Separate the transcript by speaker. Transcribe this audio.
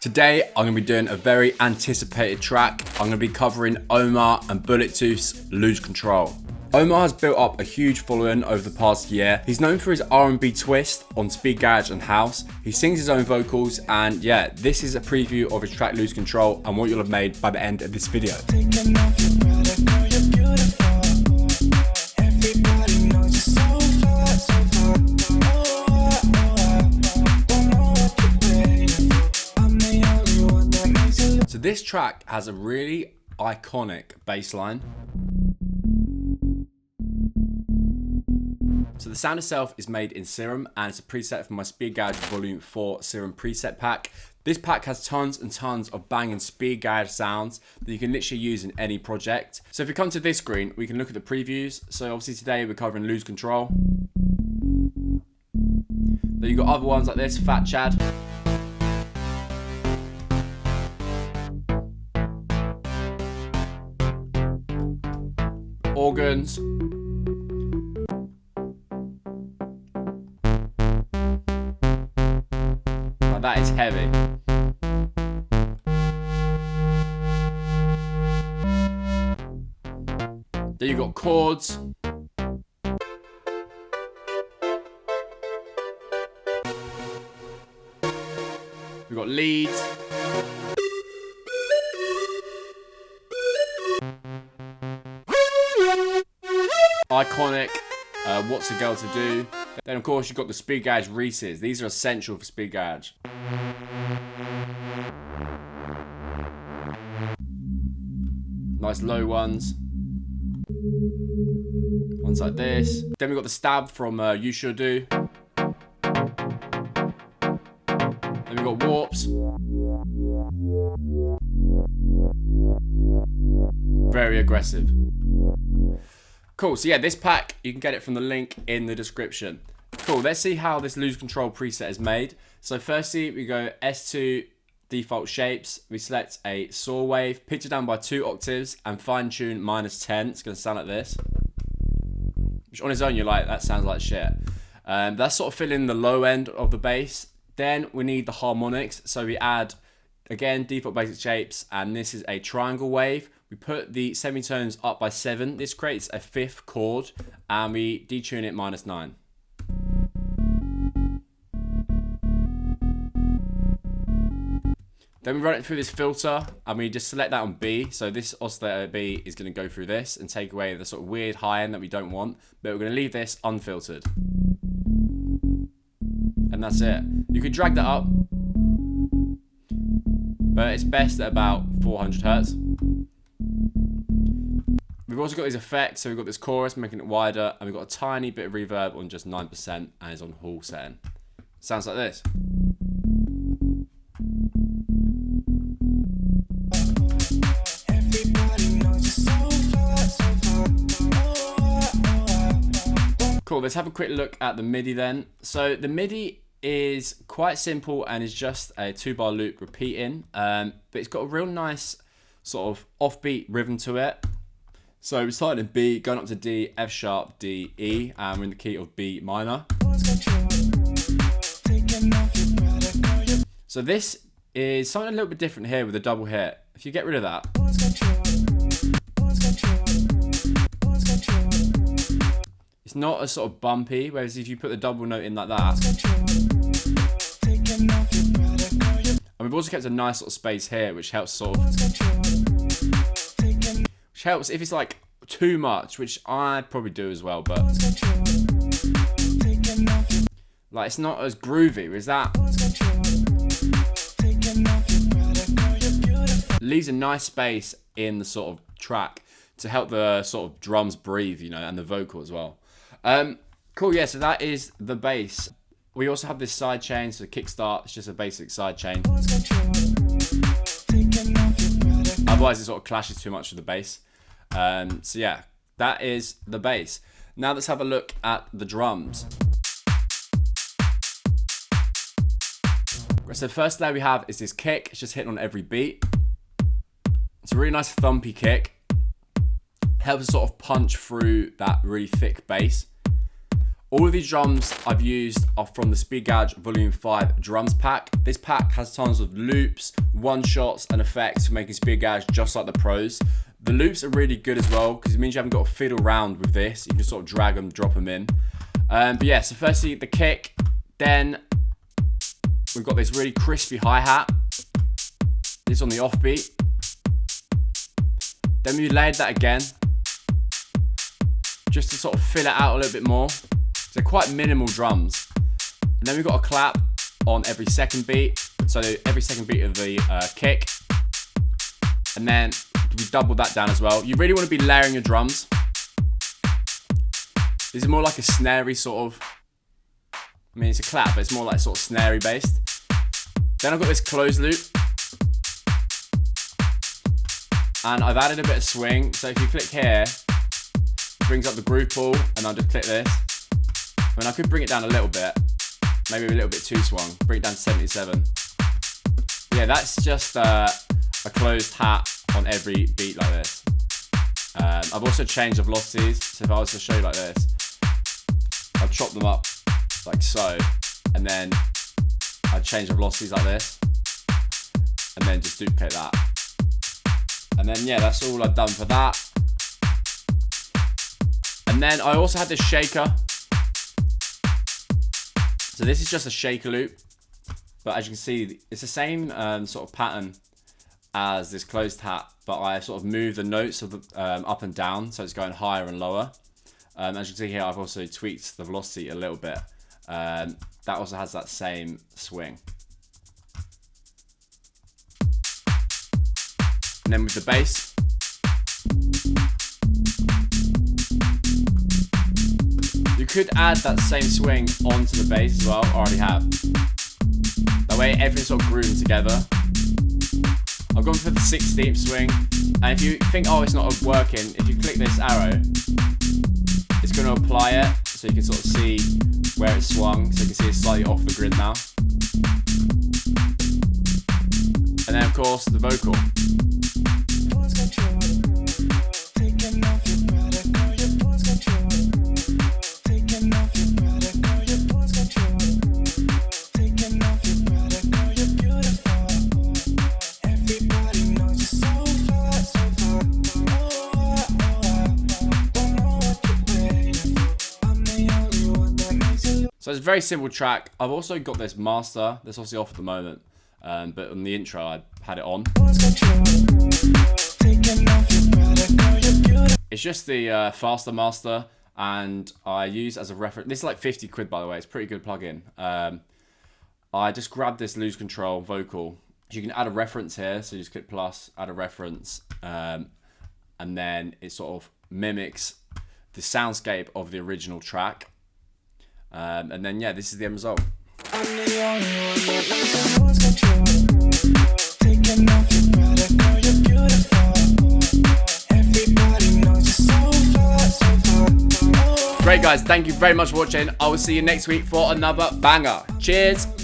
Speaker 1: Today, I'm going to be doing a very anticipated track. I'm going to be covering Omar and Bullet Tooth's Lose Control. Omar has built up a huge following over the past year. He's known for his R&B twist on speed garage and house. He sings his own vocals, and yeah, this is a preview of his track Lose Control and what you'll have made by the end of this video. So this track has a really iconic bass line. So the sound itself is made in Serum, and it's a preset from my Speed Garage Volume 4 Serum preset pack. This pack has tons and tons of banging speed garage sounds that you can literally use in any project. So if we come to this screen, we can look at the previews. So obviously today we're covering Lose Control. Then you've got other ones like this, Fat Chad. Organs. Like that is heavy. Then you've got chords. We've got leads. Iconic, What's a Girl to Do. Then of course you've got the Speed Garage Reeses. These are essential for Speed Garage. Nice low ones. Ones like this. Then we've got the Stab from You Sure Do. Then we've got Warps. Very aggressive. Cool, so yeah, this pack, you can get it from the link in the description. Cool, let's see how this Lose Control preset is made. So firstly, we go S2 default shapes. We select a saw wave, pitch it down by 2 octaves, and fine tune -10. It's gonna sound like this. Which on its own, you're like, that sounds like shit. That's sort of filling the low end of the bass. Then we need the harmonics. So we add, again, default basic shapes, and this is a triangle wave. We put the semitones up by 7. This creates a 5th chord, and we detune it -9. Then we run it through this filter, and we just select that on B. So this oscillator B is going to go through this and take away the sort of weird high end that we don't want. But we're going to leave this unfiltered. And that's it. You could drag that up, but it's best at about 400 Hertz. We've also got these effects, so we've got this chorus making it wider, and we've got a tiny bit of reverb on just 9%, and it's on Hall setting. Sounds like this. Cool, let's have a quick look at the MIDI then. So the MIDI is quite simple and is just a 2-bar loop repeating, but it's got a real nice sort of offbeat rhythm to it. So we're starting in B, going up to D, F sharp, D, E, and we're in the key of B minor. So this is something a little bit different here with a double hit. If you get rid of that, it's not as sort of bumpy, whereas if you put the double note in like that. And we've also kept a nice sort of space here, which helps sort of, which helps if it's like too much, which I probably do as well, but like it's not as groovy, whereas that leaves a nice space in the sort of track to help the sort of drums breathe, you know, and the vocal as well. Cool, yeah, so that is the bass. We also have this side chain, so kickstart, it's just a basic side chain. Otherwise it sort of clashes too much with the bass. So yeah, that is the bass. Now let's have a look at the drums. So first layer we have is this kick. It's just hitting on every beat. It's a really nice thumpy kick. Helps us sort of punch through that really thick bass. All of these drums I've used are from the Speed Garage Volume 5 drums pack. This pack has tons of loops, one-shots, and effects for making Speed Garage just like the pros. The loops are really good as well because it means you haven't got to fiddle around with this. You can sort of drag them, drop them in. But yeah, so firstly the kick, then we've got this really crispy hi-hat. This on the offbeat. Then we layered that again, just to sort of fill it out a little bit more. They're quite minimal drums. And then we've got a clap on every second beat. So every second beat of the kick. And then we doubled that down as well. You really want to be layering your drums. This is more like a snarey sort of, I mean it's a clap, but it's more like sort of snarey based. Then I've got this closed loop. And I've added a bit of swing. So if you click here, it brings up the groove pool, and I'll just click this. I mean, I could bring it down a little bit, maybe a little bit too swung, bring it down to 77. Yeah, that's just a closed hat on every beat like this. I've also changed the velocities, so if I was to show you like this, I'll chop them up like so, and then I'd change the velocities like this, and then just duplicate that. And then yeah, that's all I've done for that. And then I also had this shaker. So this is just a shaker loop, but as you can see, it's the same sort of pattern as this closed hat, but I sort of move the notes of the, up and down, so it's going higher and lower. As you can see here, I've also tweaked the velocity a little bit. That also has that same swing. And then with the bass, you could add that same swing onto the bass as well. I already have. That way everything's sort of grooving together. I've gone for the 16th swing, and if you think, oh, it's not working, if you click this arrow, it's going to apply it, so you can sort of see where it's swung, so you can see it's slightly off the grid now. And then of course the vocal. So it's a very simple track. I've also got this master that's obviously off at the moment, but on the intro I had it on. It's just the faster master, and I use as a reference. This is like 50 quid by the way. It's a pretty good plugin. I just grabbed this lose control vocal. You can add a reference here, so you just click plus, add a reference, and then it sort of mimics the soundscape of the original track. And then yeah, this is the end result. I'm the only one that lose control. Taking off your brother, girl, you're beautiful. Everybody knows you're so far, so far. Great guys, thank you very much for watching. I will see you next week for another banger. Cheers.